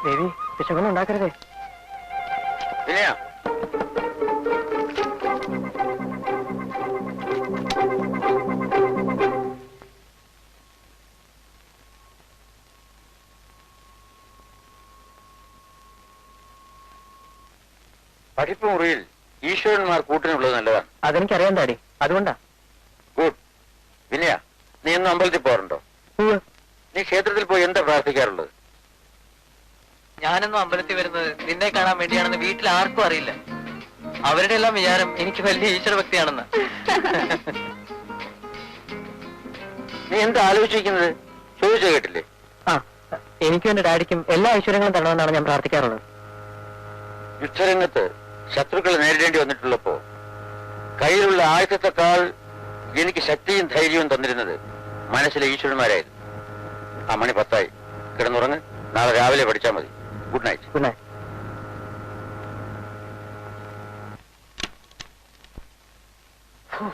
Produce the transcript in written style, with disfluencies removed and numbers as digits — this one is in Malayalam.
ദേവി വിഷമൊന്നും ഉണ്ടാക്കരുതേ. വിനയ, പഠിപ്പ് മുറിയിൽ ഈശ്വരന്മാർ കൂട്ടിനുള്ളത് നല്ലതാണ്. അതെനിക്കറിയാൻ ഡാഡി, അതുകൊണ്ടാ. ഗുഡ്. വിനയ, നീ ഇന്ന് അമ്പലത്തിൽ പോകാറുണ്ടോ? നീ ക്ഷേത്രത്തിൽ പോയി എന്താ പ്രാർത്ഥിക്കാറുള്ളത്? ഞാനൊന്നും അമ്പലത്തിൽ വരുന്നത് നിന്നെ കാണാൻ വേണ്ടിയാണെന്ന് വീട്ടിൽ ആർക്കും അറിയില്ല. അവരുടെ എല്ലാം വിചാരം എനിക്ക് വലിയ ഈശ്വരഭക്തിയാണെന്ന്. നീ എന്താ ആലോചിക്കുന്നത്? ചോദിച്ചു കേട്ടില്ലേ? ആ, എനിക്കും എന്റെ ഡാഡിക്കും എല്ലാ ഐശ്വര്യങ്ങളും തരണമെന്നാണ് ഞാൻ പ്രാർത്ഥിക്കാറുള്ളത്. യുദ്ധരംഗത്ത് ശത്രുക്കളെ നേരിടേണ്ടി വന്നിട്ടുള്ളപ്പോ കയ്യിലുള്ള ആയുധത്തെക്കാൾ എനിക്ക് ശക്തിയും ധൈര്യവും തന്നിരുന്നത് മനസ്സിലെ ഈശ്വരന്മാരായിരുന്നു. ആ മണി 10 കിടന്നുറങ്ങ്. നാളെ രാവിലെ പഠിച്ചാൽ മതി. Good night. Good night. Whew.